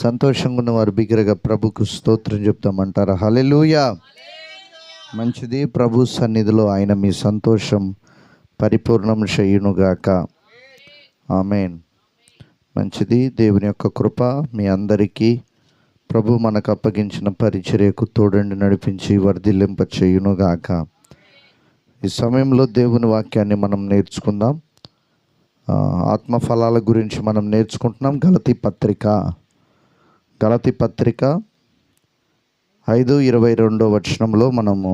సంతోషంగా ఉన్న వారు బిగ్గరగా ప్రభుకు స్తోత్రం చెప్తామంటారా? హల్లెలూయా. మంచిది. ప్రభు సన్నిధిలో ఆయన మీ సంతోషం పరిపూర్ణం చేయునుగాక. ఆమేన్. మంచిది. దేవుని యొక్క కృప మీ అందరికీ, ప్రభు మనకు అప్పగించిన పరిచర్యకు తోడండి నడిపించి వర్ధిల్లింప చేయునుగాక. ఈ సమయంలో దేవుని వాక్యాన్ని మనం నేర్చుకుందాం. ఆత్మఫలాల గురించి మనం నేర్చుకుంటున్నాం. గలతీ పత్రిక 5:22 మనము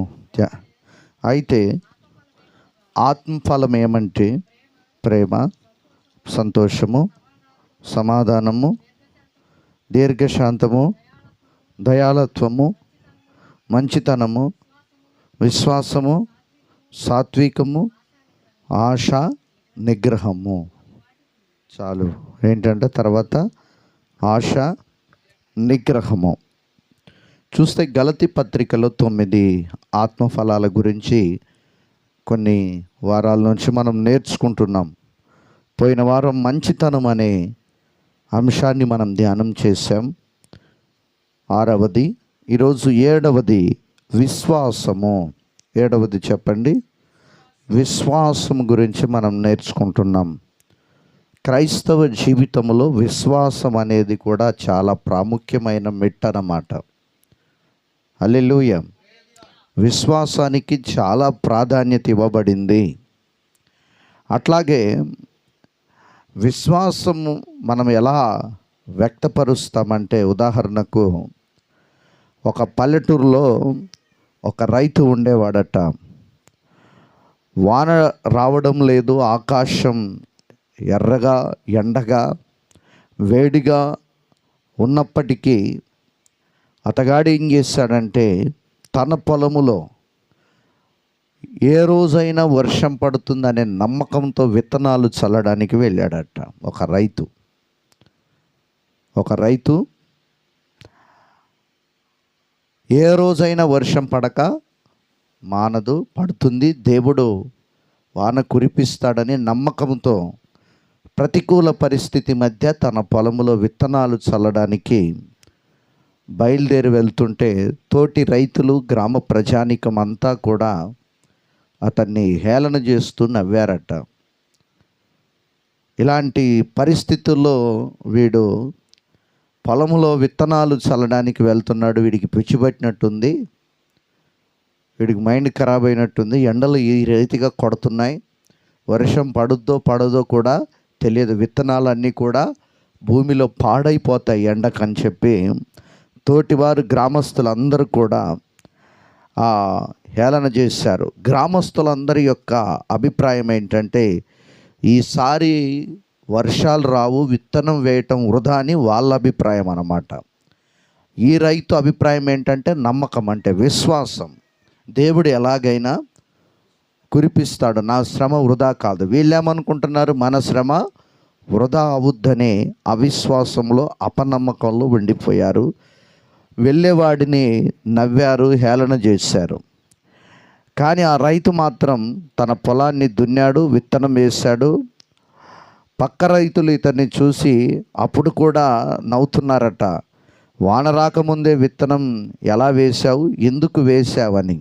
అయితే ఆత్మఫలం ఏమంటే ప్రేమ, సంతోషము, సమాధానము, దీర్ఘశాంతము, దయాళత్వము, మంచితనము, విశ్వాసము, సాత్వికము, ఆశ, నిగ్రహము. చాలు. ఏంటంటే తర్వాత ఆశ, నిగ్రహము. చూస్తే గలతీ పత్రికలో 9 ఆత్మఫలాల గురించి కొన్ని వారాల నుంచి మనం నేర్చుకుంటున్నాం. పోయిన వారం మంచితనం అనే అంశాన్ని మనం ధ్యానం చేశాం, 6వది. ఈరోజు 7వది విశ్వాసము. 7వది చెప్పండి. విశ్వాసం గురించి మనం నేర్చుకుంటున్నాం. క్రైస్తవ జీవితంలో విశ్వాసం అనేది కూడా చాలా ప్రాముఖ్యమైన మెట్టు అన్నమాట. హల్లెలూయా. విశ్వాసానికి చాలా ప్రాధాన్యత ఇవ్వబడింది. అట్లాగే విశ్వాసము మనం ఎలా వ్యక్తపరుస్తామంటే, ఉదాహరణకు ఒక పల్లెటూరులో ఒక రైతు ఉండేవాడట. వాన రావడం లేదు, ఆకాశం ఎర్రగా ఎండగా వేడిగా ఉన్నప్పటికీ అతగాడు ఏం చేశాడంటే, తన పొలములో ఏ రోజైనా వర్షం పడుతుందనే నమ్మకంతో విత్తనాలు చల్లడానికి వెళ్ళాడట. ఒక రైతు ఏ రోజైనా వర్షం పడక మానదు, పడుతుంది, దేవుడు వాన కురిపిస్తాడని నమ్మకంతో ప్రతికూల పరిస్థితి మధ్య తన పొలములో విత్తనాలు చల్లడానికి బయలుదేరి వెళ్తుంటే తోటి రైతులు, గ్రామ ప్రజానికం అంతా కూడా అతన్ని హేళన చేస్తూ నవ్వారట. ఇలాంటి పరిస్థితుల్లో వీడు పొలములో విత్తనాలు చల్లడానికి వెళ్తున్నాడు. వీడికి పిచ్చిపట్టినట్టుంది, వీడికి మైండ్ ఖరాబ్ అయినట్టుంది. ఎండలు ఈ రీతిగా కొడుతున్నాయి, వర్షం పడుద్దో పడదో కూడా తెలియదు, విత్తనాలన్నీ కూడా భూమిలో పాడైపోతాయి ఎండకని చెప్పి తోటివారు గ్రామస్తులందరూ కూడా హేళన చేశారు. గ్రామస్తులందరి యొక్క అభిప్రాయం ఏంటంటే, ఈసారి వర్షాలు రావు, విత్తనం వేయటం వృధా అని వాళ్ళ అభిప్రాయం అన్నమాట. ఈ రైతు అభిప్రాయం ఏంటంటే నమ్మకం, అంటే విశ్వాసం. దేవుడు ఎలాగైనా కురిపిస్తాడు, నా శ్రమ వృధా కాదు. వీళ్ళేమనుకుంటున్నారు, మన శ్రమ వృధా అవుద్దనే అవిశ్వాసంలో, అపనమ్మకంలో ఉండిపోయారు. వెళ్ళేవాడిని నవ్వారు, హేళన చేశారు. కానీ ఆ రైతు మాత్రం తన పొలాన్ని దున్నాడు, విత్తనం వేశాడు. పక్క రైతులు ఇతన్ని చూసి అప్పుడు కూడా నవ్వుతున్నారట. వాన రాకముందే విత్తనం ఎలా వేశావు, ఎందుకు వేశావని.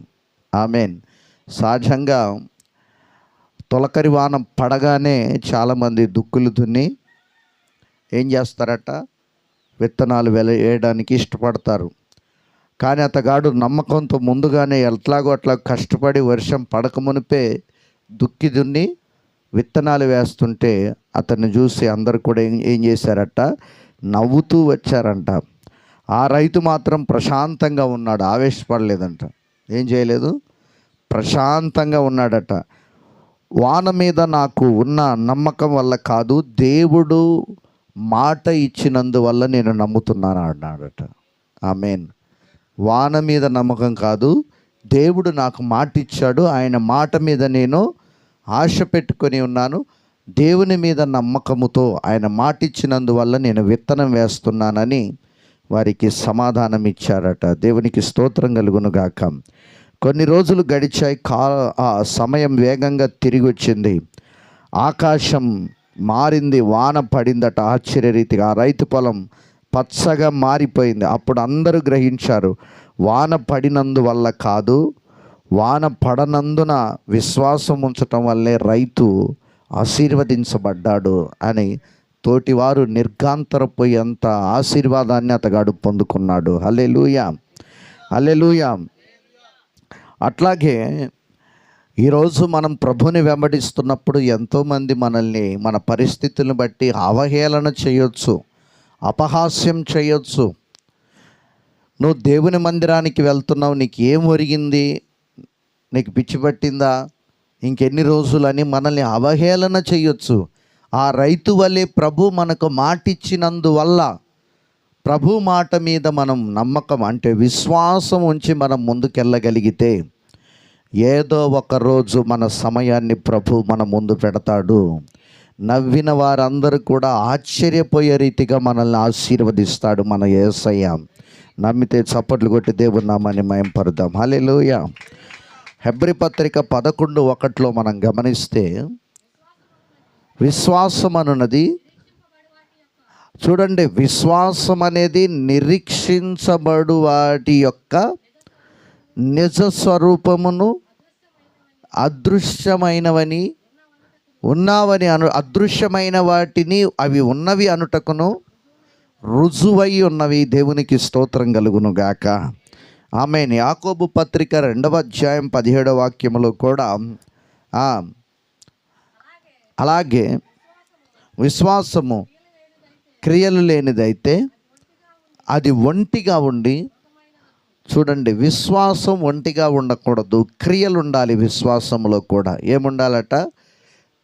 ఆమేన్. సహజంగా తొలకరి వాన పడగానే చాలామంది దుక్కులు దున్ని ఏం చేస్తారట, విత్తనాలు వేయడానికి ఇష్టపడతారు. కానీ అతగాడు నమ్మకంతో ముందుగానే ఎట్లాగో అట్లా కష్టపడి వర్షం పడకమునిపే దుక్కి దున్ని విత్తనాలు వేస్తుంటే అతన్ని చూసి అందరు కూడా ఏం చేశారట, నవ్వుతూ వచ్చారంట. ఆ రైతు మాత్రం ప్రశాంతంగా ఉన్నాడు, ఆవేశపడలేదంట. ఏం చేయలేదు, ప్రశాంతంగా ఉన్నాడట. వాన మీద నాకు ఉన్న నమ్మకం వల్ల కాదు, దేవుడు మాట ఇచ్చినందువల్ల నేను నమ్ముతున్నాను అన్నాడట. ఆమేన్. వాన మీద నమ్మకం కాదు, దేవుడు నాకు మాట ఇచ్చాడు, ఆయన మాట మీద నేను ఆశ పెట్టుకొని ఉన్నాను, దేవుని మీద నమ్మకముతో ఆయన మాట ఇచ్చినందువల్ల నేను విత్తనం వేస్తున్నానని వారికి సమాధానం ఇచ్చారట. దేవునికి స్తోత్రం కలుగునుగాక. కొన్ని రోజులు గడిచాయి, సమయం వేగంగా తిరిగి వచ్చింది. ఆకాశం మారింది, వాన పడిందట ఆశ్చర్యరీతిగా. ఆ రైతు పొలం పచ్చగా మారిపోయింది. అప్పుడు అందరూ గ్రహించారు, వాన పడినందువల్ల కాదు, వాన పడనందున విశ్వాసం ఉంచటం వల్లే రైతు ఆశీర్వదించబడ్డాడు అని తోటివారు నిర్గాంతరపోయేంత ఆశీర్వాదాన్ని అతగాడు పొందుకున్నాడు. హల్లెలూయా, హల్లెలూయా. అట్లాగే ఈరోజు మనం ప్రభుని వెంబడిస్తున్నప్పుడు ఎంతోమంది మనల్ని మన పరిస్థితులను బట్టి అవహేళన చేయొచ్చు, అపహాస్యం చేయొచ్చు. నువ్వు దేవుని మందిరానికి వెళ్తున్నావు, నీకు ఏం ఒరిగింది, నీకు పిచ్చి పట్టిందా, ఇంకెన్ని రోజులని మనల్ని అవహేళన చేయొచ్చు. ఆ రైతు వల్లే ప్రభు మనకు మాటిచ్చినందువల్ల, ప్రభు మాట మీద మనం నమ్మకం అంటే విశ్వాసం ఉంచి మనం ముందుకెళ్ళగలిగితే ఏదో ఒక రోజు మన సమయాన్ని ప్రభు మన ముందు పెడతాడు. నవ్విన వారందరూ కూడా ఆశ్చర్యపోయే రీతిగా మనల్ని ఆశీర్వదిస్తాడు మన యేసయ్య. నమ్మితే చప్పట్లు కొట్టి దేవుని నామాన్ని మహిమపరుద్దాం. హల్లెలూయా. హెబ్రీ పత్రిక 11:1 మనం గమనిస్తే, విశ్వాసం అనున్నది, చూడండి, విశ్వాసం అనేది నిరీక్షించబడు వాటి యొక్క నిజ స్వరూపమును అదృశ్యమైనవని ఉన్నావని అదృశ్యమైన వాటిని అవి ఉన్నవి అనుటకును రుజువై ఉన్నవి. దేవునికి స్తోత్రం కలుగును గాక. ఆమేన్. యాకోబు పత్రిక 2వ అధ్యాయం 17వ వాక్యములో కూడా అలాగే విశ్వాసము క్రియలు లేనిదైతే అది ఒంటిగా ఉండి, చూడండి, విశ్వాసం ఒంటిగా ఉండకూడదు, క్రియలు ఉండాలి. విశ్వాసంలో కూడా ఏముండాలట?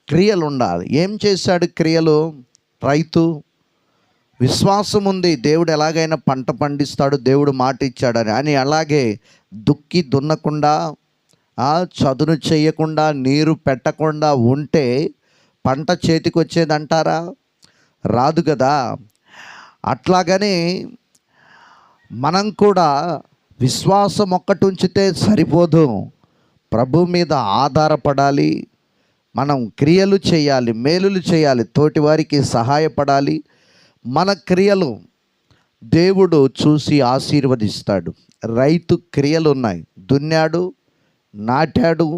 క్రియలు ఉండాలి. ఏం చేశాడు క్రియలు? రైతు విశ్వాసం ఉంది, దేవుడు ఎలాగైనా పంట పండిస్తాడు, దేవుడు మాట ఇచ్చాడని. అని అలాగే దుక్కి దున్నకుండా, చదును చేయకుండా, నీరు పెట్టకుండా ఉంటే పంట చేతికి వచ్చేదంటారా? రాదు కదా. అట్లాగని మనం కూడా విశ్వాసం ఒక్కటి ఉంచితే సరిపోదు, ప్రభు మీద ఆధారపడాలి. మనం క్రియలు చేయాలి, మేలులు చేయాలి, తోటి వారికి సహాయపడాలి. మన క్రియలు దేవుడు చూసి ఆశీర్వదిస్తాడు. రైతు క్రియలు ఉన్నాయి, దున్నాడు, నాటాడు,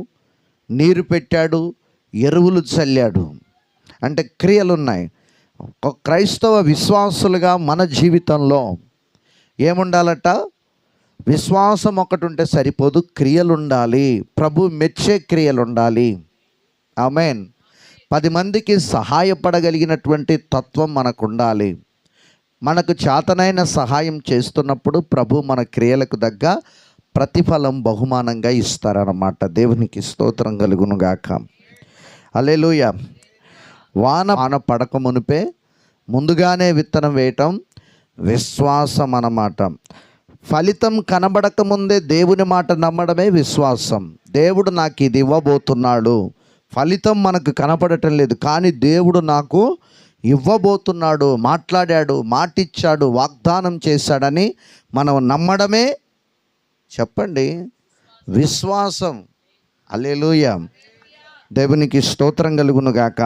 నీరు పెట్టాడు, ఎరువులు చల్లాడు, అంటే క్రియలు ఉన్నాయి. ఒక క్రైస్తవ విశ్వాసులుగా మన జీవితంలో ఏముండాలట? విశ్వాసం ఒకటి ఉంటే సరిపోదు, క్రియలు ఉండాలి. ప్రభు మెచ్చే క్రియలు ఉండాలి. ఆమేన్. 10 మందికి సహాయపడగలిగినటువంటి తత్వం మనకు ఉండాలి. మనకు చేతనైన సహాయం చేస్తున్నప్పుడు ప్రభు మన క్రియలకు తగ్గ ప్రతిఫలం బహుమానంగా ఇస్తారన్నమాట. దేవునికి స్తోత్రం కలుగును గాక. హల్లెలూయా. వాన పడక మునిపే ముందుగానే విత్తనం వేయటం విశ్వాసం అన్నమాట. ఫలితం కనబడక ముందే దేవుని మాట నమ్మడమే విశ్వాసం. దేవుడు నాకు ఇది ఇవ్వబోతున్నాడు, ఫలితం మనకు కనపడటం లేదు, కానీ దేవుడు నాకు ఇవ్వబోతున్నాడు, మాట్లాడాడు, మాటిచ్చాడు, వాగ్దానం చేశాడని మనం నమ్మడమే, చెప్పండి, విశ్వాసం. హల్లెలూయా. దేవునికి స్తోత్రం కలుగును గాక.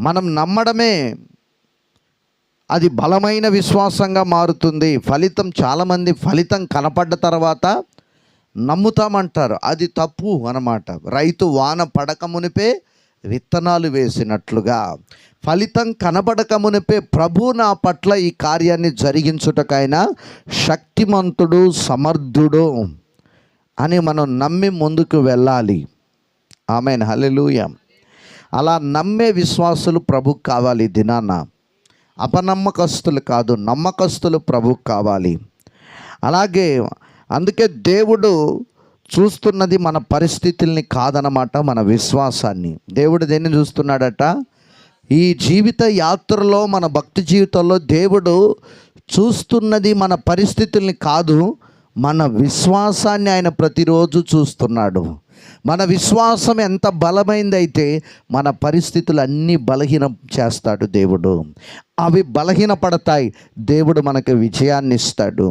మనం నమ్మడమే అది బలమైన విశ్వాసంగా మారుతుంది. ఫలితం, చాలామంది ఫలితం కనపడ్డ తర్వాత నమ్ముతామంటారు, అది తప్పు అన్నమాట. రైతు వాన పడక మునిపే విత్తనాలు వేసినట్లుగా ఫలితం కనబడక మునిపే ప్రభు నా పట్ల ఈ కార్యాన్ని జరిగించుటకైనా శక్తిమంతుడు, సమర్థుడు అని మనం నమ్మి ముందుకు వెళ్ళాలి. ఆమేన్. హల్లెలూయా. అలా నమ్మే విశ్వాసులు ప్రభుకు కావాలి. దినాన అపనమ్మకస్తులు కాదు, నమ్మకస్తులు ప్రభుకు కావాలి. అలాగే అందుకే దేవుడు చూస్తున్నది మన పరిస్థితుల్ని కాదనమాట, మన విశ్వాసాన్ని. దేవుడు దేన్ని చూస్తున్నాడట? ఈ జీవిత యాత్రలో, మన భక్తి జీవితంలో దేవుడు చూస్తున్నది మన పరిస్థితుల్ని కాదు, మన విశ్వాసాన్ని ఆయన ప్రతిరోజు చూస్తున్నాడు. మన విశ్వాసం ఎంత బలమైందైతే మన పరిస్థితులు అన్నీ బలహీనం చేస్తాడు దేవుడు. అవి బలహీనపడతాయి, దేవుడు మనకు విజయాన్ని ఇస్తాడు.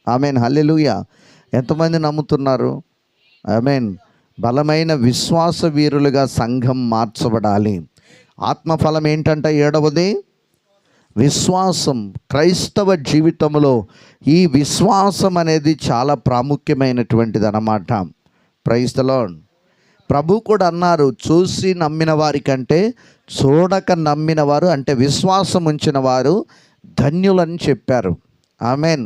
ఆమేన్. హల్లెలూయా. ఎంతమంది నమ్ముతున్నారు? ఆమేన్. బలమైన విశ్వాస వీరులుగా సంఘం మార్చబడాలి. ఆత్మఫలం ఏంటంటే 7వది విశ్వాసం క్రైస్తవ జీవితంలో ఈ విశ్వాసం అనేది చాలా ప్రాముఖ్యమైనటువంటిది అన్నమాట. Praise the lord. ప్రభు కూడా అన్నారు, చూసి నమ్మిన వారి కంటే చూడక నమ్మిన వారు అంటే విశ్వాసం ఉంచిన వారు ధన్యులని చెప్పారు. ఆమెన్.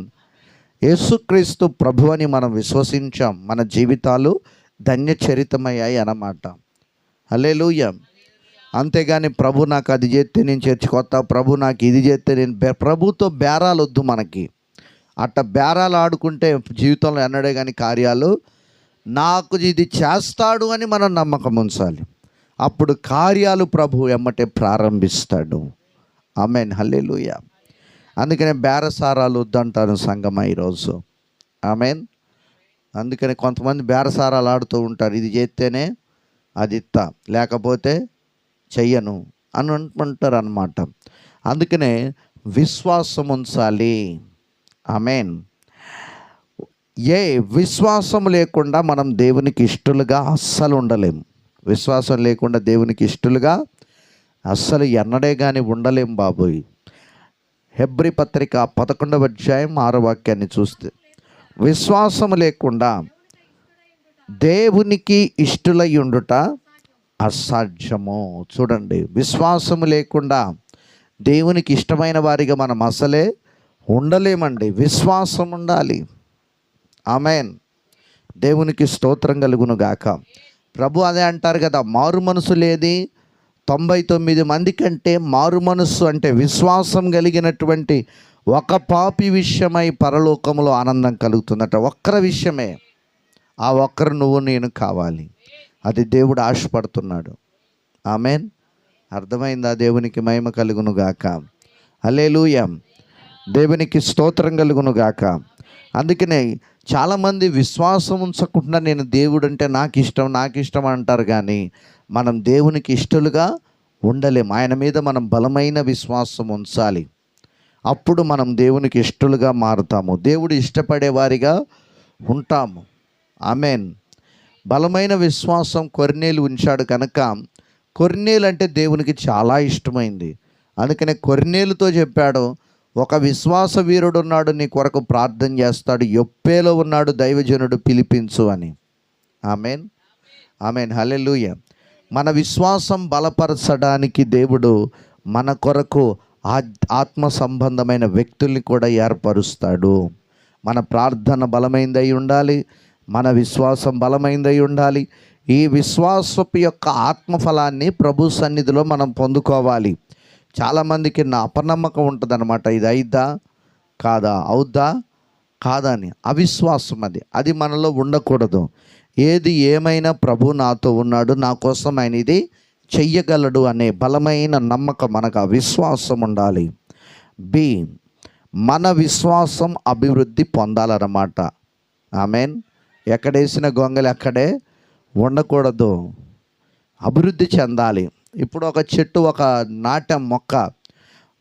యేసుక్రీస్తు ప్రభు అని మనం విశ్వసించాం, మన జీవితాలు ధన్యచరితమయ్యాయి అన్నమాట. హల్లెలూయా. అంతేగాని ప్రభు నాకు అది చేస్తే నేను చర్చికొత్తా, ప్రభు నాకు ఇది చేస్తే నేను ప్రభుతో బేరాలు వద్దు మనకి. అట్ట బేరాలు ఆడుకుంటే జీవితంలో ఎన్నడే కానీ కార్యాలు నాకు ఇది చేస్తాడు అని మనం నమ్మకం ఉంచాలి. అప్పుడు కార్యాలు ప్రభు ఎమ్మటే ప్రారంభిస్తాడు. ఆమేన్. హల్లెలూయా. అందుకనే బేరసారాలు వద్దంటాను సంగమా ఈరోజు. ఆమేన్. అందుకని కొంతమంది బేరసారాలు ఆడుతూ ఉంటారు, ఇది చేస్తేనే అది ఇస్తా, లేకపోతే చెయ్యను అని అంటుంటారు అన్నమాట. అందుకనే విశ్వాసం ఉంచాలి. ఆమేన్. విశ్వాసం లేకుండా మనం దేవునికి ఇష్టలుగా అస్సలు ఉండలేం. విశ్వాసం లేకుండా దేవునికి ఇష్టలుగా అస్సలు ఎన్నడే కానీ ఉండలేం బాబోయ్. హెబ్రీ పత్రిక 11వ అధ్యాయం 6వ వాక్యాన్ని చూస్తే, విశ్వాసం లేకుండా దేవునికి ఇష్టలై ఉండుట అసాధ్యము. చూడండి, విశ్వాసము లేకుండా దేవునికి ఇష్టమైన వారిగా మనం అసలే ఉండలేమండి. విశ్వాసం ఉండాలి. ఆమేన్. దేవునికి స్తోత్రం కలుగును గాక. ప్రభు అదే అంటారు కదా, మారు మనసు లేది 99 మంది కంటే మారు మనస్సు అంటే విశ్వాసం కలిగినటువంటి ఒక పాపి విషయమై పరలోకంలో ఆనందం కలుగుతుందట. ఒక్కరి విషయమే, ఆ ఒక్కరు నువ్వు నేను కావాలి. అది దేవుడు ఆశపడుతున్నాడు. ఆమేన్. అర్థమైందా? దేవునికి మహిమ కలుగును గాక. హల్లెలూయా. దేవునికి స్తోత్రం కలుగును గాక. అందుకనే చాలామంది విశ్వాసం ఉంచకుండా నేను దేవుడు అంటే నాకు ఇష్టం అంటారు, కానీ మనం దేవునికి ఇష్టలుగా ఉండలేం. ఆయన మీద మనం బలమైన విశ్వాసం ఉంచాలి. అప్పుడు మనం దేవునికి ఇష్టలుగా మారుతాము, దేవుడు ఇష్టపడే వారిగా ఉంటాము. ఆమేన్. బలమైన విశ్వాసం కొర్నేలు ఉంచాడు కనుక, కొర్నేలు అంటే దేవునికి చాలా ఇష్టమైంది. అందుకనే కొర్నేలుతో చెప్పాడు, ఒక విశ్వాస వీరుడు ఉన్నాడు, నీ కొరకు ప్రార్థన చేస్తాడు, యొప్పేలో ఉన్నాడు, దైవజనుడు పిలిపించు అని. ఆమేన్. ఆమేన్. హల్లెలూయా. మన విశ్వాసం బలపరచడానికి దేవుడు మన కొరకు ఆత్మ సంబంధమైన వ్యక్తుల్ని కూడా ఏర్పరుస్తాడు. మన ప్రార్థన బలమైందై ఉండాలి, మన విశ్వాసం బలమైందై ఉండాలి. ఈ విశ్వాసపు యొక్క ఆత్మఫలాన్ని ప్రభు సన్నిధిలో మనం పొందుకోవాలి. చాలామందికి నా అపనమ్మకం ఉంటుంది అనమాట, ఇది అయిద్దా కాదా, అవుద్దా కాదా అని. అవిశ్వాసం అది మనలో ఉండకూడదు. ఏది ఏమైనా ప్రభు నాతో ఉన్నాడు, నా కోసం ఆయన ఇది చెయ్యగలడు అనే బలమైన నమ్మకం మనకు, ఆ విశ్వాసం ఉండాలి. మన విశ్వాసం అభివృద్ధి పొందాలన్నమాట. ఆమేన్. ఎక్కడేసిన గొంగలి అక్కడే ఉండకూడదు, అభివృద్ధి చెందాలి. ఇప్పుడు ఒక చెట్టు, ఒక నాట్యం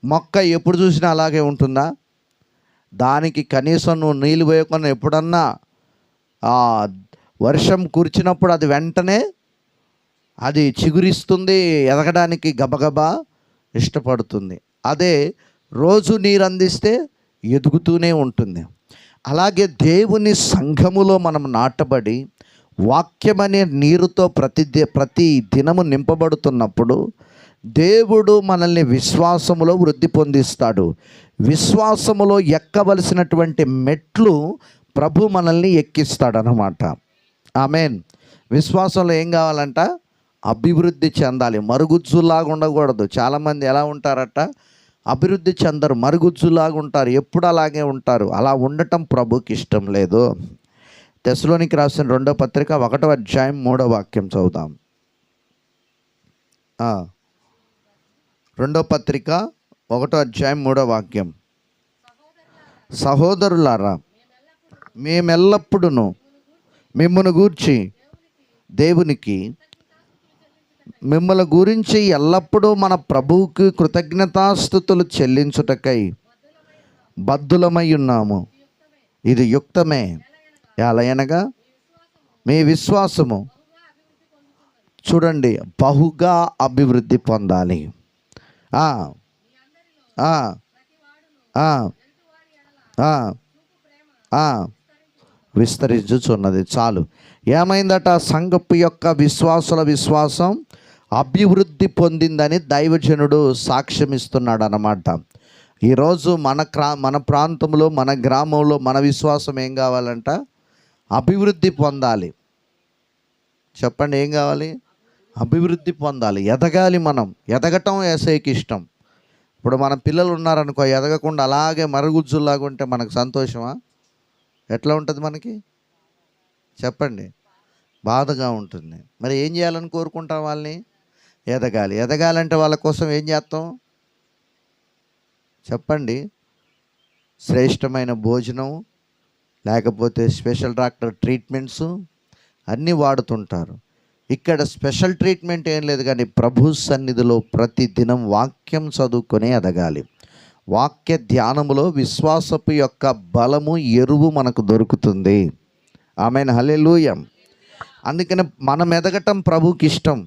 మొక్క ఎప్పుడు చూసినా అలాగే ఉంటుందా? దానికి కనీసం నువ్వు నీళ్ళు వేయకుండా ఎప్పుడన్నా వర్షం కురిచినప్పుడు అది వెంటనే అది చిగురిస్తుంది, ఎదగడానికి గబగబా ఇష్టపడుతుంది. అదే రోజు నీరు అందిస్తే ఎదుగుతూనే ఉంటుంది. అలాగే దేవుని సంఘములో మనం నాటబడి వాక్యమనే నీరుతో ప్రతి దినము నింపబడుతున్నప్పుడు దేవుడు మనల్ని విశ్వాసములో వృద్ధి పొందిస్తాడు. విశ్వాసములో ఎక్కవలసినటువంటి మెట్లు ప్రభు మనల్ని ఎక్కిస్తాడు అన్నమాట. ఆమేన్. విశ్వాసంలో ఏం కావాలంట? అభివృద్ధి చెందాలి. మరుగుజ్జులాగా ఉండకూడదు. చాలామంది ఎలా ఉంటారట? అభివృద్ధి చెందరు, మరుగుజ్జులాగా ఉంటారు, ఎప్పుడు అలాగే ఉంటారు. అలా ఉండటం ప్రభుకి ఇష్టం లేదు. తెస్సలోనికి రాసిన 2వ పత్రిక 1వ అధ్యాయం 3వ వాక్యం చదువుదాం. 2వ పత్రిక 1వ అధ్యాయం 3వ వాక్యం. సహోదరులారా, మేమెల్లప్పుడూ మిమ్మల్ని గూర్చి దేవునికి మిమ్మల్ని గురించి ఎల్లప్పుడూ మన ప్రభువుకి కృతజ్ఞతాస్తుతులు చెల్లించుటకై బద్ధులమై ఉన్నాము. ఇది యుక్తమే. ఎలయనగా మీ విశ్వాసము చూడండి బహుగా అభివృద్ధి పొందాలి. ఆ, ఆ, ఆ, ఆ, విస్తరించుచున్నది. చాలు. ఏమైందట? సంఘపు యొక్క విశ్వాసుల విశ్వాసం అభివృద్ధి పొందిందని దైవజనుడు సాక్ష్యం ఇస్తున్నాడు అన్నమాట. ఈరోజు మన ప్రాంతంలో, మన గ్రామంలో మన విశ్వాసం ఏం కావాలంట? అభివృద్ధి పొందాలి. చెప్పండి, ఏం కావాలి? అభివృద్ధి పొందాలి, ఎదగాలి. మనం ఎదగటం యేసయ్యకి ఇష్టం. ఇప్పుడు మన పిల్లలు ఉన్నారనుకో, ఎదగకుండా అలాగే మరుగుజ్జుల్లాగా ఉంటే మనకు సంతోషమా? ఎట్లా ఉంటుంది మనకి? చెప్పండి, బాధగా ఉంటుంది. మరి ఏం చేయాలని కోరుకుంటాం? వాళ్ళని ఎదగాలి. ఎదగాలంటే వాళ్ళ కోసం ఏం చేస్తాం? చెప్పండి, శ్రేష్టమైన భోజనం, లేకపోతే స్పెషల్ డాక్టర్ ట్రీట్మెంట్స్ అన్నీ వాడుతుంటారు. ఇక్కడ స్పెషల్ ట్రీట్మెంట్ ఏం లేదు, కానీ ప్రభు సన్నిధిలో ప్రతిదినం వాక్యం చదువుకొని ఎదగాలి. వాక్య ధ్యానములో విశ్వాసపు యొక్క బలము, ఎరువు మనకు దొరుకుతుంది. ఆమేన్, హల్లెలూయా. అందుకని మనం ఎదగటం ప్రభుకి ఇష్టం.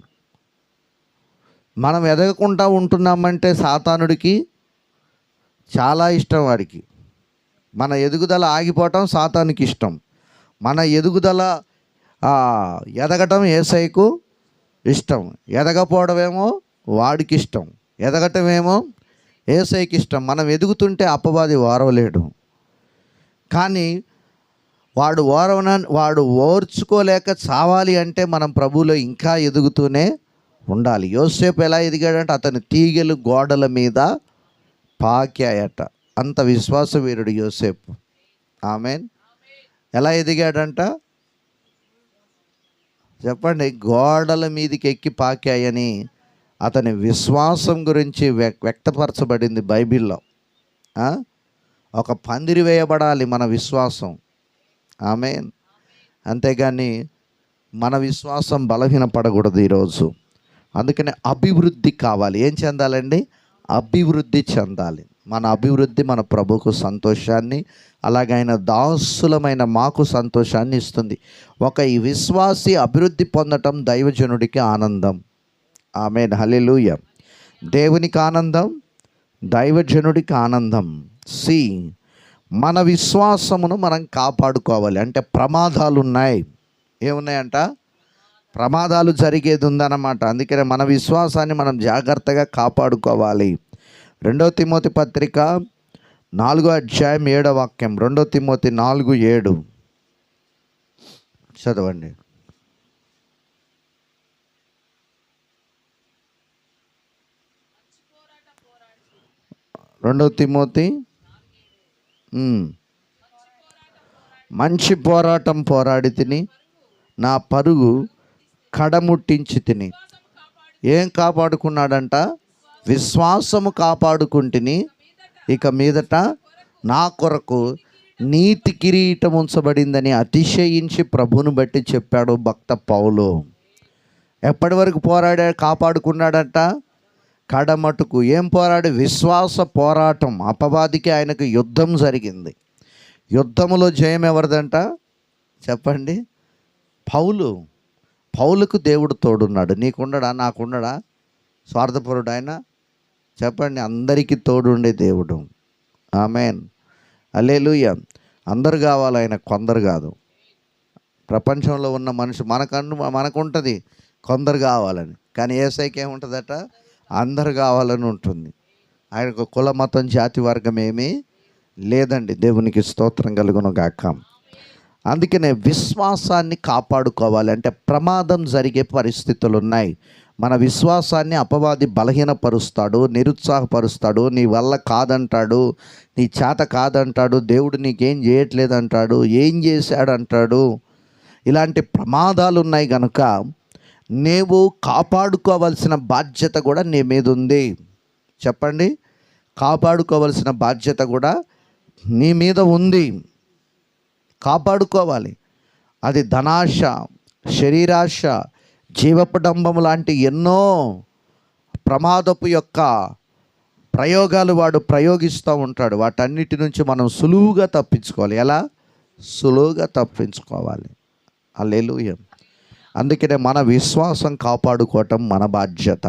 మనం ఎదగకుండా ఉంటున్నామంటే సాతానుడికి చాలా ఇష్టం. వాడికి మన ఎదుగుదల ఆగిపోవటం సాతానుకి ఇష్టం. మన ఎదుగుదల ఎదగటం యేసయ్యకు ఇష్టం. ఎదగపోవడమేమో వాడికి ఇష్టం, ఎదగటమేమో యేసయ్యకి ఇష్టం. మనం ఎదుగుతుంటే అపవాది ఓర్వలేడు. కానీ వాడు ఓర్చుకోలేక చావాలి అంటే మనం ప్రభువులో ఇంకా ఎదుగుతూనే ఉండాలి. యోసేపు ఎలా ఎదిగాడంటే అతని తీగలు గోడల మీద పాకాయట. అంత విశ్వాస వీరుడు యోసేపు. ఆమేన్. ఎలా ఎదిగాడంట? చెప్పండి, గోడల మీదకి ఎక్కి పాకాయని అతని విశ్వాసం గురించి వ్యక్తపరచబడింది బైబిల్లో. ఒక పందిరి వేయబడాలి మన విశ్వాసం. ఆమేన్. అంతేగాని మన విశ్వాసం బలహీనపడకూడదు ఈరోజు. అందుకని అభివృద్ధి కావాలి. ఏం చెందాలండి? అభివృద్ధి చెందాలి. మన అభివృద్ధి మన ప్రభుకు సంతోషాన్ని, అలాగే ఆయన దాసులమైన మాకు సంతోషాన్ని ఇస్తుంది. ఈ విశ్వాసి అభివృద్ధి పొందటం దైవజనుడికి ఆనందం. ఆమేన్, హల్లెలూయా. దేవునికి ఆనందం, దైవజనుడికి ఆనందం. మన విశ్వాసమును మనం కాపాడుకోవాలి. అంటే ప్రమాదాలు ఉన్నాయి. ఏమున్నాయంట? ప్రమాదాలు జరిగేది ఉందన్నమాట. అందుకనే మన విశ్వాసాన్ని మనం జాగ్రత్తగా కాపాడుకోవాలి. 2 తిమోతి పత్రిక 4వ అధ్యాయం 7వ వాక్యం. 2 తిమోతి 4:7 చదవండి. 2 తిమోతి మంచి పోరాటం పోరాడి తిని నా పరుగు కడముట్టించి తిని. ఏం కాపాడుకున్నాడంట? విశ్వాసము కాపాడుకుంటుని. ఇక మీదట నా కొరకు నీతి కిరీటం ఉంచబడిందని అతిశయించి ప్రభువును బట్టి చెప్పాడు భక్త పౌలు. ఎప్పటి వరకు కాపాడుకున్నాడంట? కడమటుకు. ఏం పోరాడు? విశ్వాస పోరాటం. అపవాదికి ఆయనకు యుద్ధం జరిగింది. యుద్ధములో జయం ఎవరిదంట? చెప్పండి, పౌలుకు దేవుడు తోడున్నాడు. నీకున్నాడా? నాకున్నాడా? స్వార్థపరుడు ఆయన? చెప్పండి, అందరికీ తోడుండే దేవుడు. ఆమేన్, హల్లెలూయా. అందరు కావాలి ఆయన, కొందరు కాదు. ప్రపంచంలో ఉన్న మనిషి మనకుంటుంది కొందరు కావాలని, కానీ యేసయ్యకి ఏముంటుందట? అందరు కావాలని ఉంటుంది. ఆయనకు కుల, మతం, జాతి, వర్గం ఏమీ లేదండి. దేవునికి స్తోత్రం కలుగును గాక. అందుకనే విశ్వాసాన్ని కాపాడుకోవాలి. అంటే ప్రమాదం జరిగే పరిస్థితులు ఉన్నాయి. మన విశ్వాసాన్ని అపవాది బలహీనపరుస్తాడు, నిరుత్సాహపరుస్తాడు, నీ వల్ల కాదంటాడు, నీ చేత కాదంటాడు, దేవుడు నీకేం చేయట్లేదంటాడు, ఏం చేశాడంటాడు. ఇలాంటి ప్రమాదాలు ఉన్నాయి కనుక నీవు కాపాడుకోవాల్సిన బాధ్యత కూడా నీ మీద ఉంది. చెప్పండి, కాపాడుకోవాల్సిన బాధ్యత కూడా నీ మీద ఉంది. కాపాడుకోవాలి. అది ధనాశ, శరీరాశ, జీవపడంబము లాంటి ఎన్నో ప్రమాదపు యొక్క ప్రయోగాలు వాడు ప్రయోగిస్తూ ఉంటాడు. వాటన్నిటి నుంచి మనం సులువుగా తప్పించుకోవాలి. ఎలా? సులువుగా తప్పించుకోవాలి. హల్లెలూయా. అందుకనే మన విశ్వాసం కాపాడుకోవటం మన బాధ్యత.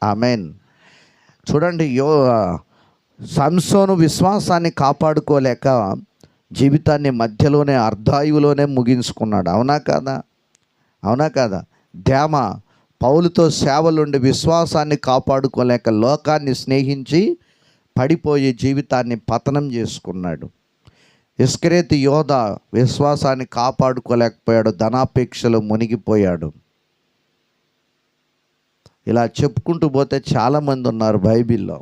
ఆమేన్. చూడండి, సంసోను విశ్వాసాన్ని కాపాడుకోలేక జీవితాన్ని మధ్యలోనే అర్ధాయువులోనే ముగించుకున్నాడు. అవునా కాదా? అవునా కాదా? దేమ పౌలుతో సేవలుండి విశ్వాసాన్ని కాపాడుకోలేక లోకాన్ని స్నేహించి పడిపోయి జీవితాన్ని పతనం చేసుకున్నాడు. ఇస్కరేతు యోధ విశ్వాసాన్ని కాపాడుకోలేకపోయాడు, ధనాపేక్షలో మునిగిపోయాడు. ఇలా చెప్పుకుంటూ పోతే చాలామంది ఉన్నారు బైబిల్లో.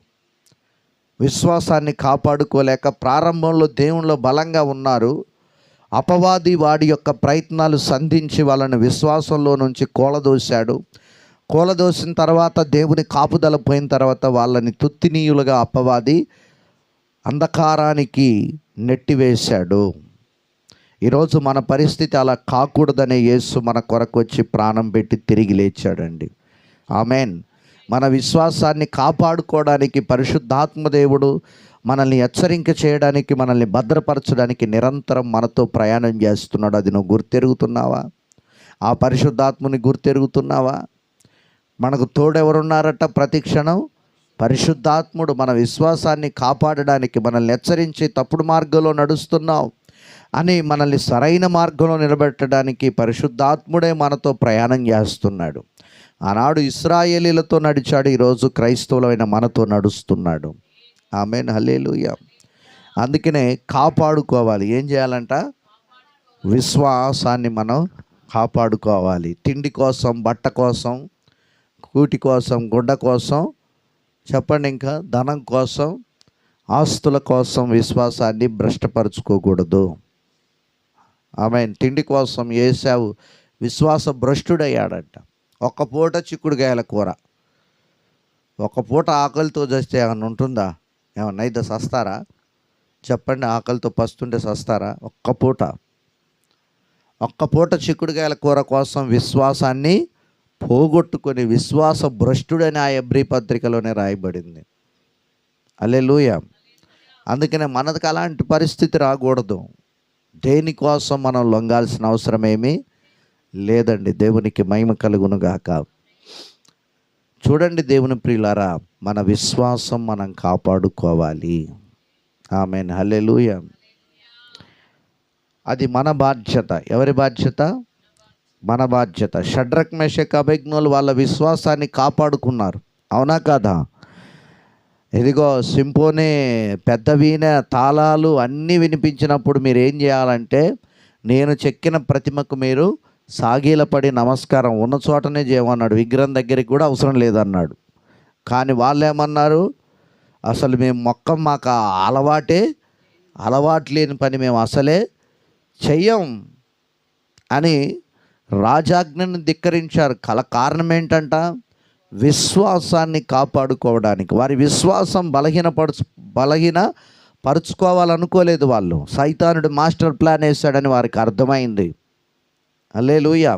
విశ్వాసాన్ని కాపాడుకోలేక ప్రారంభంలో దేవునిలో బలంగా ఉన్నారు. అపవాది వాడి యొక్క ప్రయత్నాలు సంధించి వాళ్ళని విశ్వాసంలో నుంచి కూలదోశాడు. కూలదోసిన తర్వాత దేవుని కాపుదల పోయిన తర్వాత వాళ్ళని తుత్తినీయులుగా అపవాది అంధకారానికి నెట్టివేశాడు. ఈరోజు మన పరిస్థితి అలా కాకూడదనే యేసు మన కొరకు వచ్చి ప్రాణం పెట్టి తిరిగి లేచాడండి. ఆమెన్. మన విశ్వాసాన్ని కాపాడుకోవడానికి పరిశుద్ధాత్మ దేవుడు మనల్ని హెచ్చరిక చేయడానికి, మనల్ని భద్రపరచడానికి నిరంతరం మనతో ప్రయాణం చేస్తున్నాడు. అది నువ్వు గుర్తెరుగుతున్నావా? ఆ పరిశుద్ధాత్మని గుర్తెరుగుతున్నావా? మనకు తోడెవరున్నారట? ప్రతి క్షణం పరిశుద్ధాత్ముడు. మన విశ్వాసాన్ని కాపాడడానికి, మనల్ని హెచ్చరించి తప్పుడు మార్గంలో నడుస్తున్నావు అని మనల్ని సరైన మార్గంలో నిలబెట్టడానికి పరిశుద్ధాత్ముడే మనతో ప్రయాణం చేస్తున్నాడు. ఆనాడు ఇశ్రాయేలీలతో నడిచాడు, ఈరోజు క్రైస్తవులైన మనతో నడుస్తున్నాడు. ఆమేన్, హల్లెలూయా. అందుకనే కాపాడుకోవాలి. ఏం చేయాలంట? విశ్వాసాన్ని మనం కాపాడుకోవాలి. తిండి కోసం, బట్ట కోసం, కూటి కోసం, గుడ్డ కోసం, చెప్పండి, ఇంకా ధనం కోసం, ఆస్తుల కోసం విశ్వాసాన్ని భ్రష్టపరచుకోకూడదు. ఆమేన్. తిండి కోసం ఏశావు విశ్వాస భ్రష్టుడయ్యాడంట. ఒక్క పూట చిక్కుడుకాయల కూర, ఒక పూట ఆకలితో చేస్తే ఏమన్నా ఉంటుందా? ఏమన్నా అయితే సస్తారా? చెప్పండి. ఆకలితో పస్తుంటే సస్తారా? ఒక్క పూట చిక్కుడుకాయల కూర కోసం విశ్వాసాన్ని పోగొట్టుకొని విశ్వాస భ్రష్టుడని ఆ హెబ్రీ పత్రికలోనే రాయబడింది. హల్లెలూయా. అందుకనే మనకు అలాంటి పరిస్థితి రాకూడదు. దేనికోసం మనం లొంగాల్సిన అవసరం ఏమీ లేదండి. దేవునికి మహిమ కలుగును గాక. చూడండి దేవుని ప్రియులారా, మన విశ్వాసం మనం కాపాడుకోవాలి. ఆమేన్, హల్లెలూయా. అది మన బాధ్యత. ఎవరి బాధ్యత? మన బాధ్యత. షడ్రక్, మెషక్, అబేద్నెగోలు వాళ్ళ విశ్వాసాన్ని కాపాడుకున్నారు. అవునా కాదా? ఇదిగో సింఫోనీ, పెద్ద వీణ, తాళాలు అన్నీ వినిపించినప్పుడు మీరు ఏం చేయాలంటే, నేను చెక్కిన ప్రతిమకు మీరు సాగిలపడి నమస్కారం, ఉన్న చోటనే చేయమన్నాడు. విగ్రహం దగ్గరికి కూడా అవసరం లేదన్నాడు. కానీ వాళ్ళు ఏమన్నారు? అసలు మేము మొక్కం, మాకు అలవాటు లేని పని మేము అసలే చెయ్యం అని రాజాజ్ఞను ధిక్కరించారు. కారణం ఏంటంట? విశ్వాసాన్ని కాపాడుకోవడానికి. వారి విశ్వాసం బలహీనపరుచుకోవాలనుకోలేదు వాళ్ళు. సైతానుడు మాస్టర్ ప్లాన్ వేశాడని వారికి అర్థమైంది. హల్లెలూయా.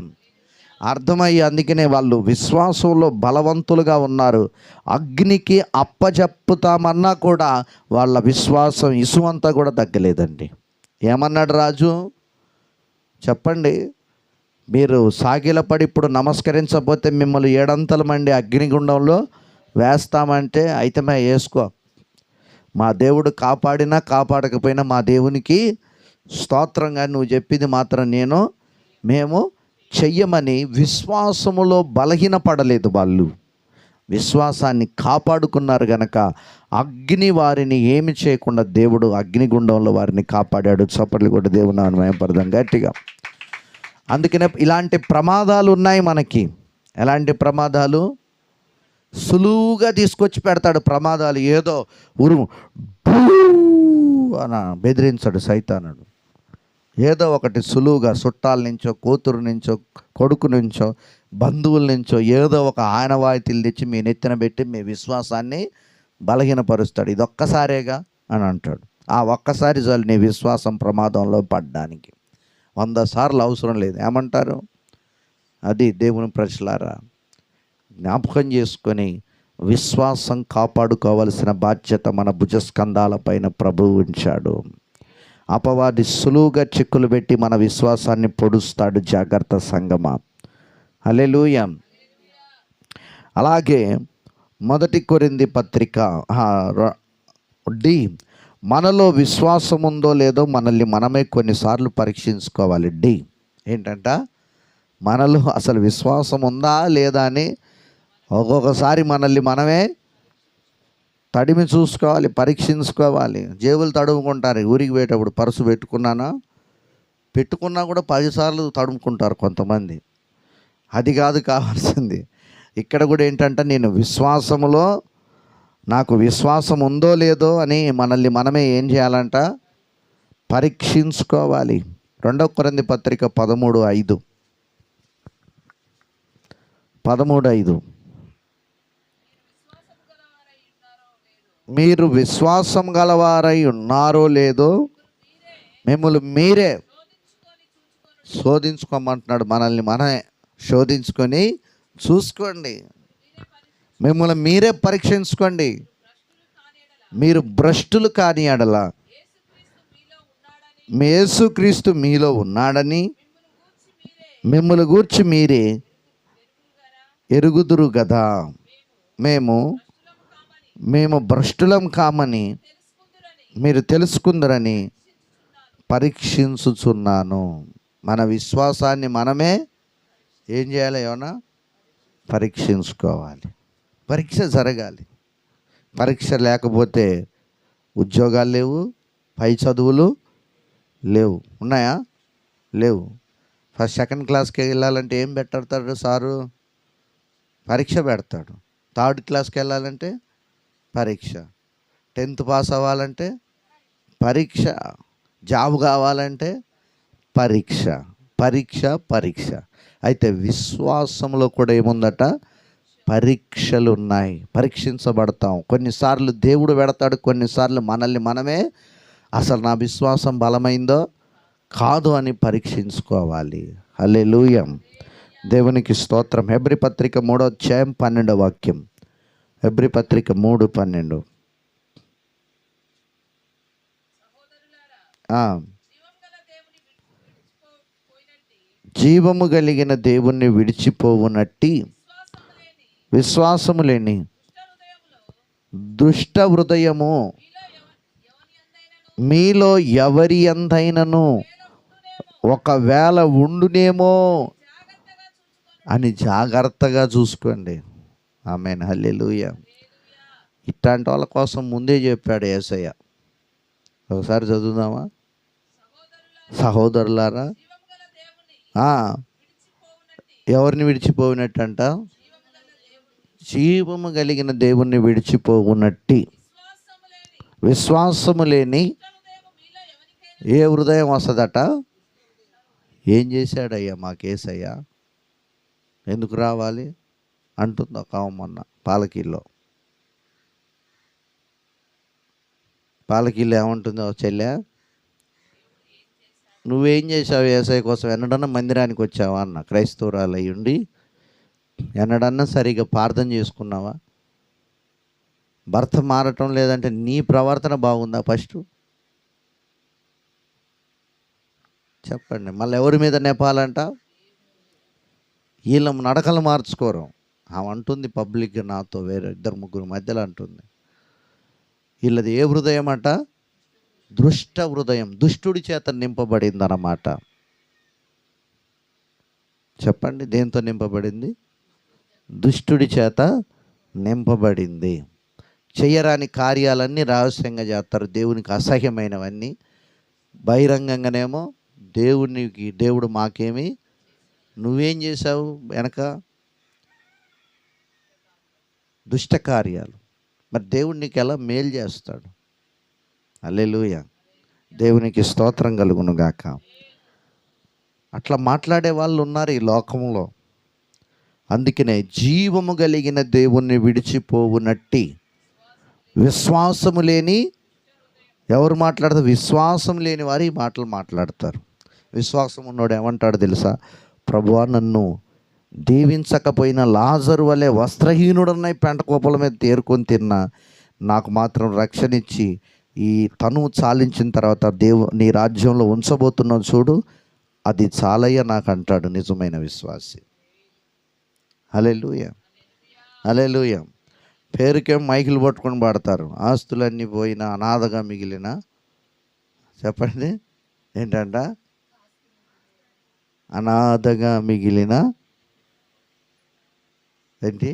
అర్థమయ్యి అందుకనే వాళ్ళు విశ్వాసంలో బలవంతులుగా ఉన్నారు. అగ్నికి అప్పజెప్పుతామన్నా కూడా వాళ్ళ విశ్వాసం ఇసువంతా కూడా తగ్గలేదండి. ఏమన్నాడు రాజు? చెప్పండి. మీరు సాగిలపడి ఇప్పుడు నమస్కరించకపోతే మిమ్మల్ని 7 మంది అగ్నిగుండంలో వేస్తామంటే, అయితే వేసుకో, మా దేవుడు కాపాడినా కాపాడకపోయినా మా దేవునికి స్తోత్రంగా, నువ్వు చెప్పింది మాత్రం మేము చెయ్యమని విశ్వాసములో బలహీనపడలేదు. వాళ్ళు విశ్వాసాన్ని కాపాడుకున్నారు గనక అగ్ని వారిని ఏమి చేయకుండా దేవుడు అగ్నిగుండంలో వారిని కాపాడాడు. చప్పట్లు కూడా దేవుని మహిమపడదాం గట్టిగా. అందుకనే ఇలాంటి ప్రమాదాలు ఉన్నాయి మనకి. ఎలాంటి ప్రమాదాలు? సులువుగా తీసుకొచ్చి పెడతాడు ప్రమాదాలు. ఏదో ఉరుము అని బెదిరించాడు సైతానుడు. ఏదో ఒకటి సులువుగా చుట్టాల నుంచో, కూతురు నుంచో, కొడుకు నుంచో, బంధువుల నుంచో ఏదో ఒక ఆనవాయితీలు తెచ్చి మీ నెత్తిన పెట్టి మీ విశ్వాసాన్ని బలహీనపరుస్తాడు. ఇది ఒక్కసారేగా అని అంటాడు. ఆ ఒక్కసారి చాలు నీ విశ్వాసం ప్రమాదంలో పడ్డానికి. 100 సార్లు అవసరం లేదు. ఏమంటారు? అది దేవుని ప్రజలారా జ్ఞాపకం చేసుకొని విశ్వాసం కాపాడుకోవాల్సిన బాధ్యత మన భుజస్కంధాల పైన ప్రభువు ఉంచాడు. అపవాది సులువుగా చిక్కులు పెట్టి మన విశ్వాసాన్ని పొడుస్తాడు. జాగ్రత్త సంగమా. హల్లెలూయా. అలాగే 1 కొరింథీ పత్రిక డి, మనలో విశ్వాసం ఉందో లేదో మనల్ని మనమే కొన్నిసార్లు పరీక్షించుకోవాలి. డి ఏంటంట, మనలో అసలు విశ్వాసం ఉందా లేదా అని ఒక్కొక్కసారి మనల్ని మనమే తడిమి చూసుకోవాలి, పరీక్షించుకోవాలి. జేబులు తడుముకుంటారు, ఊరికి పోయేటప్పుడు పర్సు పెట్టుకున్నా కూడా 10 సార్లు తడుముకుంటారు కొంతమంది. అది కాదు కావాల్సింది. ఇక్కడ కూడా ఏంటంటే, నేను విశ్వాసములో నాకు విశ్వాసం ఉందో లేదో అని మనల్ని మనమే ఏం చేయాలంట, పరీక్షించుకోవాలి. 2 కొరింథీ పత్రిక 13:5. మీరు విశ్వాసం గలవారై ఉన్నారో లేదో మిమ్మల్ని మీరే శోధించుకోమంటున్నాడు. మనల్ని మనమే శోధించుకొని చూసుకోండి, మిమ్మల్ని మీరే పరీక్షించుకోండి. మీరు భ్రష్టులు కాని ఎడల యేసుక్రీస్తు మీలో ఉన్నాడని మిమ్మల్ని గూర్చి మీరే ఎరుగుదురు కదా. మేము భ్రష్టులం కామని మీరు తెలుసుకుందరని పరీక్షించుచున్నాను. మన విశ్వాసాన్ని మనమే ఏం చేయాలి, ఏమన్నా పరీక్షించుకోవాలి. పరీక్ష జరగాలి. పరీక్ష లేకపోతే ఉద్యోగాలు లేవు, పై చదువులు లేవు. ఉన్నాయా? లేవు. ఫస్ట్ సెకండ్ క్లాస్కి వెళ్ళాలంటే ఏం పెడతాడు సారు? పరీక్ష పెడతాడు. థర్డ్ క్లాస్కి వెళ్ళాలంటే పరీక్ష. 10th పాస్ అవ్వాలంటే పరీక్ష. జాబ్ కావాలంటే పరీక్ష. అయితే విశ్వాసంలో కూడా ఏముందట, పరీక్షలు ఉన్నాయి. పరీక్షించబడతాం. కొన్నిసార్లు దేవుడు పెడతాడు, కొన్నిసార్లు మనల్ని మనమే అసలు నా విశ్వాసం బలమైందో కాదు అని పరీక్షించుకోవాలి. హల్లెలూయా, దేవునికి స్తోత్రం. హెబ్రీ పత్రిక 3:12. హెబ్రీ పత్రిక 3:12. జీవము కలిగిన దేవుణ్ణి విడిచిపోవునట్టి విశ్వాసము లేని దుష్ట హృదయము మీలో ఎవరి యందైనను ఒకవేళ ఉండునేమో అని జాగ్రత్తగా చూసుకోండి. ఆమేన్, హల్లెలూయా. ఇట్లాంటి వాళ్ళ కోసం ముందే చెప్పాడు యేసయ్య. ఒకసారి చదువుదామా? సహోదరులారా, ఎవరిని విడిచిపోయినట్టంట? జీవము కలిగిన దేవుణ్ణి విడిచిపోవునట్టి విశ్వాసము లేని ఏ హృదయం వస్తుందట? ఏం చేశాడయ్యా మాకేసయ్యా, ఎందుకు రావాలి అంటుంది ఒక మొన్న పాలకీల్లో ఏమంటుందో, చెల్లె నువ్వేం చేసావు యేసయ్య కోసం? ఎన్నడన్నా మందిరానికి వచ్చావా అన్న. క్రైస్తవురాలు అయి ఉండి ఎన్నడన్నా సరిగా ప్రార్థన చేసుకున్నావా? భర్త మారటం లేదంటే నీ ప్రవర్తన బాగుందా? ఫస్ట్ చెప్పండి. మళ్ళీ ఎవరి మీద నెపాలంట? వీళ్ళ నడకలు మార్చుకోరు. ఆమె అంటుంది పబ్లిక్గా నాతో, వేరే 2-3 మధ్యలో అంటుంది. వీళ్ళది ఏ హృదయం అంట? దుష్ట హృదయం, దుష్టుడి చేత నింపబడింది అన్నమాట. చెప్పండి, దేంతో నింపబడింది? దుష్టుడి చేత నింపబడింది. చెయ్యరాని కార్యాలన్నీ రహస్యంగా చేస్తారు, దేవునికి అసహ్యమైనవన్నీ బహిరంగంగానేమో దేవుడు మాకేమి, నువ్వేం చేశావు వెనక? దుష్ట కార్యాలు. మరి దేవుడు నీకు ఎలా మేలు చేస్తాడు? హల్లెలూయా, దేవునికి స్తోత్రం కలుగును గాక. అట్లా మాట్లాడే వాళ్ళు ఉన్నారు ఈ లోకంలో. అందుకనే జీవము కలిగిన దేవుణ్ణి విడిచిపోవునట్టి విశ్వాసము లేని ఎవరు మాట్లాడతారు? విశ్వాసం లేని వారు ఈ మాటలు మాట్లాడతారు. విశ్వాసం ఉన్నోడు ఏమంటాడు తెలుసా? ప్రభువా, నన్ను దీవించకపోయినా లాజరు వలె వస్త్రహీనుడన్నై పెంట కోపల మీద తేరుకొని తిన్నా, నాకు మాత్రం రక్షణ ఇచ్చి ఈ తనువు చాలించిన తర్వాత నీ రాజ్యంలో ఉంచబోతున్నావు చూడు, అది చాలయ్య నాకు అంటాడు నిజమైన విశ్వాసి. హల్లెలూయా, హల్లెలూయా. పేరుకేం మైకులు పట్టుకొని పాడతారు. ఆస్తులన్నీ పోయినా అనాథగా మిగిలిన, చెప్పండి ఏంటంట, అనాథగా మిగిలిన ఏంటి,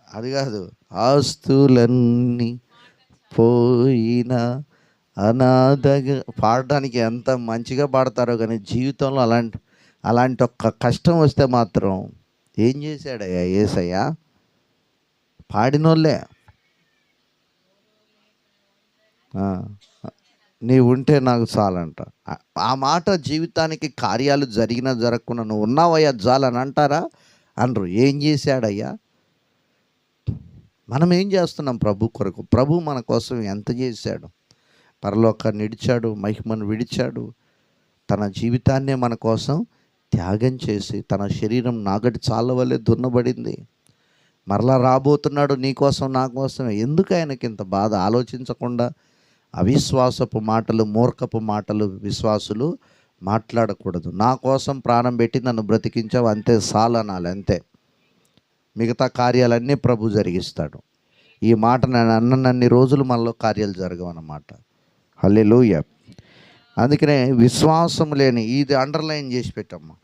అది కాదు, ఆస్తులన్నీ పోయిన అనాథగా. పాడడానికి ఎంత మంచిగా పాడతారో కానీ జీవితంలో అలాంటి ఒక్క కష్టం వస్తే మాత్రం ఏం చేశాడయ్యా యేసయ్య? పాడినోళ్ళే నీవు ఉంటే నాకు చాలంట. ఆ మాట జీవితానికి కార్యాలు జరిగినా జరగకుండా నువ్వు ఉన్నావయ్యా చాలని అంటారా? అనరు. ఏం చేశాడయ్యా? మనం ఏం చేస్తున్నాం ప్రభు కొరకు? ప్రభు మన కోసం ఎంత చేశాడు? పరలోకాన్ని విడిచాడు, మహిమను విడిచాడు, తన జీవితాన్నే మన కోసం త్యాగం చేసి తన శరీరం నాగటి చాళ్ళ వల్లే దున్నబడింది. మరలా రాబోతున్నాడు నీ కోసం నా కోసమే. ఎందుకు ఆయనకి ఇంత బాధ? ఆలోచించకుండా అవిశ్వాసపు మాటలు, మూర్ఖపు మాటలు విశ్వాసులు మాట్లాడకూడదు. నా కోసం ప్రాణం పెట్టి నన్ను బ్రతికించావు, అంతే చాలనాలి, అంతే. మిగతా కార్యాలన్నీ ప్రభు జరిగిస్తాడు. ఈ మాట నేను అన్నన్ని రోజులు మనలో కార్యాలు జరగవన్నమాట. హల్లెలూయా. అందుకనే విశ్వాసం లేని, ఇది అండర్లైన్ చేసి పెట్టమ్మా.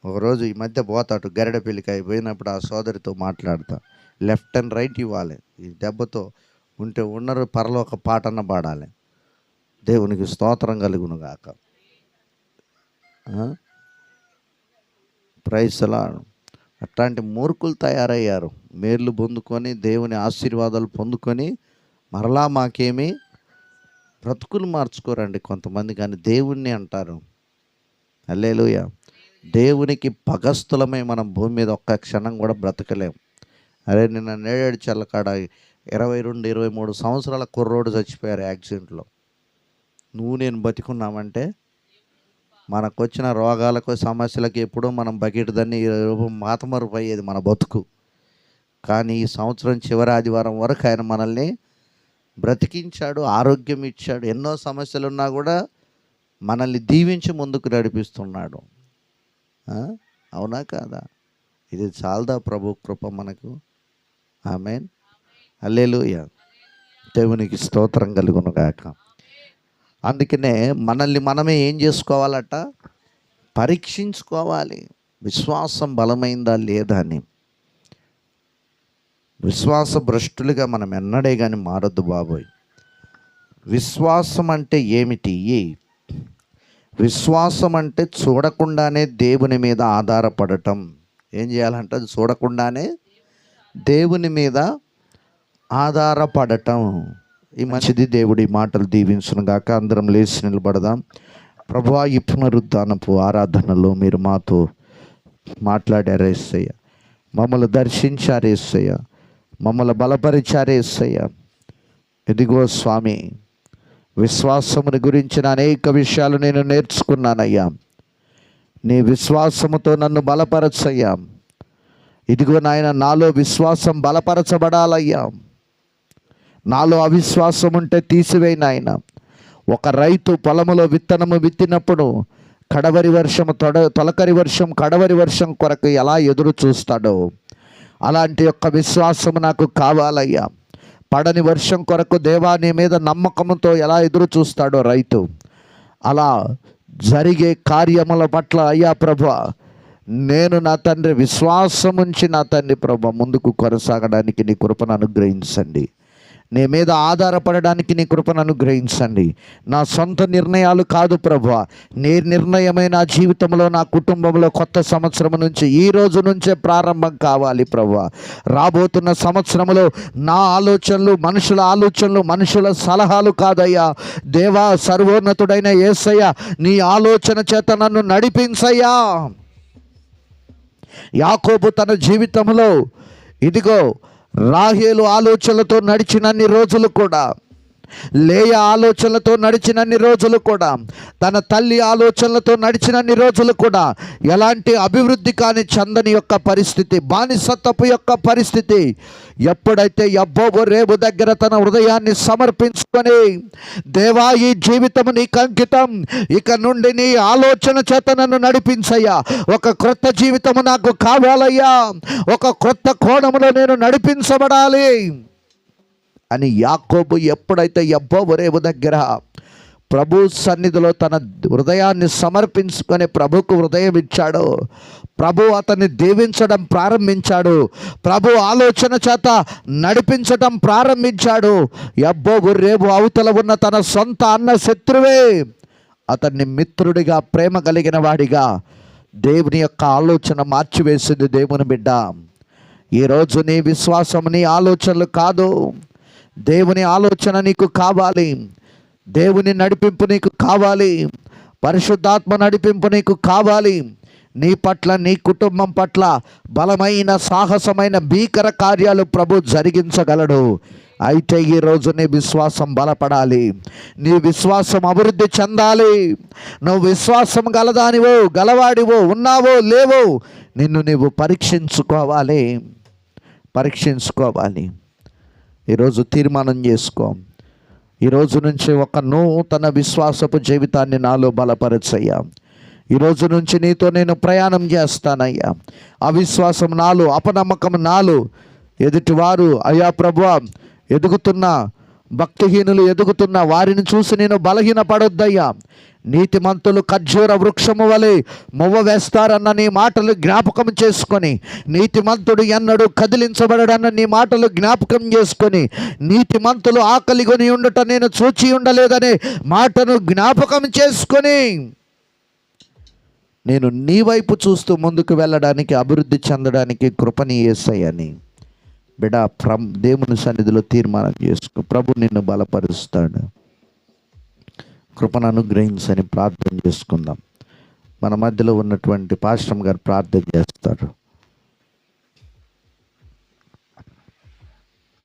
ఒకరోజు ఈ మధ్య పోతాడు గరిడపల్లికి అయిపోయినప్పుడు ఆ సోదరితో మాట్లాడతా, లెఫ్ట్ అండ్ రైట్ ఇవ్వాలి. ఈ దెబ్బతో ఉంటే ఉన్నరు పరలోక పాటన్న పాడాలి. దేవునికి స్తోత్రం కలుగును గాక. Praise lord. అట్లాంటి మూర్ఖులు తయారయ్యారు. మేర్లు పొందుకొని దేవుని ఆశీర్వాదాలు పొందుకొని మరలా మాకేమీ బ్రతుకులు మార్చుకోరండి కొంతమంది, కానీ దేవుణ్ణి అంటారు. హల్లెలూయా. దేవునికి పగస్తులమై మనం భూమి మీద ఒక్క క్షణం కూడా బ్రతకలేం. అరే నిన్న నేరేడు చల్లకాడ 22-23 సంవత్సరాల కుర్రోడు చచ్చిపోయారు యాక్సిడెంట్లో. నువ్వు నేను బతికున్నామంటే మనకు వచ్చిన రోగాలకు సమస్యలకు ఎప్పుడో మనం బకెట్ దాన్ని మాతమరుపు అయ్యేది మన బతుకు. కానీ ఈ సంవత్సరం చివరి ఆదివారం వరకు ఆయన మనల్ని బ్రతికించాడు, ఆరోగ్యం ఇచ్చాడు. ఎన్నో సమస్యలు ఉన్నా కూడా మనల్ని దీవించి ముందుకు నడిపిస్తున్నాడు. అవునా కాదా? ఇది చాలదా ప్రభు కృప మనకు? ఆమేన్. హల్లెలూయా. దేవునికి స్తోత్రం కలుగును గాక. అందుకనే మనల్ని మనమే ఏం చేసుకోవాలట? పరీక్షించుకోవాలి. విశ్వాసం బలమైందా లేదా అని. విశ్వాస భ్రష్టులుగా మనం ఎన్నడే కానీ మారద్దు బాబోయ్. విశ్వాసం అంటే ఏమిటి? విశ్వాసం అంటే చూడకుండానే దేవుని మీద ఆధారపడటం. ఏం చేయాలంటే అది చూడకుండానే దేవుని మీద ఆధారపడటం. ఈ మంచిది. దేవుడి మాటలు దీవించును గాక. అందరం లేచి నిలబడదాం. ప్రభువా, ఈ పునరుద్ధానపు ఆరాధనలో మీరు మాతో మాట్లాడారు యేసయ్య, మమ్మల్ని దర్శించారు యేసయ్య, మమ్మల్ని బలపరిచారు యేసయ్య. ఇదిగో స్వామి, విశ్వాసముని గురించిన అనేక విషయాలు నేను నేర్చుకున్నానయ్యా. నీ విశ్వాసముతో నన్ను బలపరచయ్యా. ఇదిగో నాయన, నాలో విశ్వాసం బలపరచబడాలయ్యా. నాలో అవిశ్వాసం ఉంటే తీసివేయి నాయన. ఒక రైతు పొలములో విత్తనము విత్తినప్పుడు కడవరి వర్షము తొలకరి వర్షం కడవరి వర్షం కొరకు ఎలా ఎదురు చూస్తాడో అలాంటి యొక్క విశ్వాసము నాకు కావాలయ్యా. పడని వర్షం కొరకు దేవా నీ మీద నమ్మకంతో ఎలా ఎదురు చూస్తాడో రైతు, అలా జరిగే కార్యముల పట్ల అయ్యా ప్రభువా, నేను నా తండ్రి విశ్వాసముంచి నా తండ్రి ప్రభువా ముందుకు కొనసాగడానికి నీ కృపను అనుగ్రహించండి. నీ మీద ఆధారపడడానికి నీ కృపను అనుగ్రహించండి. నా సొంత నిర్ణయాలు కాదు ప్రభువా, నీ నిర్ణయమే నా జీవితంలో, నా కుటుంబంలో కొత్త సంవత్సరం నుంచి, ఈ రోజు నుంచే ప్రారంభం కావాలి ప్రభువా. రాబోతున్న సంవత్సరంలో నా ఆలోచనలు మనుషుల ఆలోచనలు, మనుషుల సలహాలు కాదయ్యా. దేవా, సర్వోన్నతుడైన యేసయ్య, నీ ఆలోచన చేత నన్ను నడిపించయ్యా. యాకోబు తన జీవితంలో ఇదిగో రాహేలు ఆలోచనలతో నడిచినన్ని రోజులు కూడా లేయ ఆలోచనలతో నడిచినన్ని రోజులు కూడా, తన తల్లి ఆలోచనలతో నడిచినన్ని రోజులు కూడా ఎలాంటి అభివృద్ధి కాని చందని యొక్క పరిస్థితి, బానిసత్వపు యొక్క పరిస్థితి. ఎప్పుడైతే యబ్బోబు రేబు దగ్గర తన హృదయాన్ని సమర్పించుకొని, దేవా ఈ జీవితము నీకు అంకితం, ఇక నుండి నీ ఆలోచన చేత నన్ను నడిపించయ్యా, ఒక క్రొత్త జీవితము నాకు కావాలయ్యా, ఒక క్రొత్త కోణములో నేను నడిపించబడాలి అని యాకోబు ఎప్పుడైతే యబ్బోబు రేబు దగ్గర ప్రభు సన్నిధిలో తన హృదయాన్ని సమర్పించుకొని ప్రభుకు హృదయం ఇచ్చాడు, ప్రభు అతన్ని దీవించడం ప్రారంభించాడు, ప్రభు ఆలోచన చేత నడిపించడం ప్రారంభించాడు. యబ్బోబు రేబు అవతల ఉన్న తన సొంత అన్న శత్రువే అతన్ని మిత్రుడిగా, ప్రేమ కలిగిన వాడిగా దేవుని యొక్క ఆలోచన మార్చివేసింది. దేవుని బిడ్డ, ఈరోజు నీ విశ్వాసం, నీ ఆలోచనలు కాదు, దేవుని ఆలోచన నీకు కావాలి, దేవుని నడిపింపు నీకు కావాలి, పరిశుద్ధాత్మ నడిపింపు నీకు కావాలి. నీ పట్ల, నీ కుటుంబం పట్ల బలమైన, సాహసమైన, భీకర కార్యాలు ప్రభు జరిగించగలడు. అయితే ఈరోజు నీ విశ్వాసం బలపడాలి, నీ విశ్వాసం అభివృద్ధి చెందాలి. నువ్వు విశ్వాసం గలదానివో, గలవాడివో, ఉన్నావో లేవో నిన్ను నీవు పరీక్షించుకోవాలి. ఈరోజు తీర్మానం చేసుకో, ఈరోజు నుంచి ఒక నూతన విశ్వాసపు జీవితాన్ని నాలో బలపరచయ్యా. ఈరోజు నుంచి నీతో నేను ప్రయాణం చేస్తానయ్యా. అవిశ్వాసం నాలో, అపనమ్మకం నాలో, ఎదుటివారు అయ్యా ప్రభువా ఎదుగుతున్నా, భక్తిహీనులు ఎదుగుతున్నా వారిని చూసి నేను బలహీనపడొద్దయ్యా. నీతిమంతులు ఖర్జూర వృక్షము వలె మువ్వ వేస్తారన్న నీ మాటలు జ్ఞాపకం చేసుకొని, నీతిమంతుడు ఎన్నడూ కదిలించబడడన్న నీ మాటలు జ్ఞాపకం చేసుకొని, నీతిమంతులు ఆకలిగొని ఉండట నేను చూచి ఉండలేదనే మాటను జ్ఞాపకం చేసుకొని, నేను నీ వైపు చూస్తూ ముందుకు వెళ్ళడానికి, అభివృద్ధి చెందడానికి కృపని యేసయ్యని బిడ్డ దేవుని సన్నిధిలో తీర్మానం చేసుకో. ప్రభు నిన్ను బలపరుస్తాడు. కృపను అనుగ్రహించని ప్రార్థన చేసుకుందాం. మన మధ్యలో ఉన్నటువంటి పాస్టర్ గారు ప్రార్థన చేస్తారు.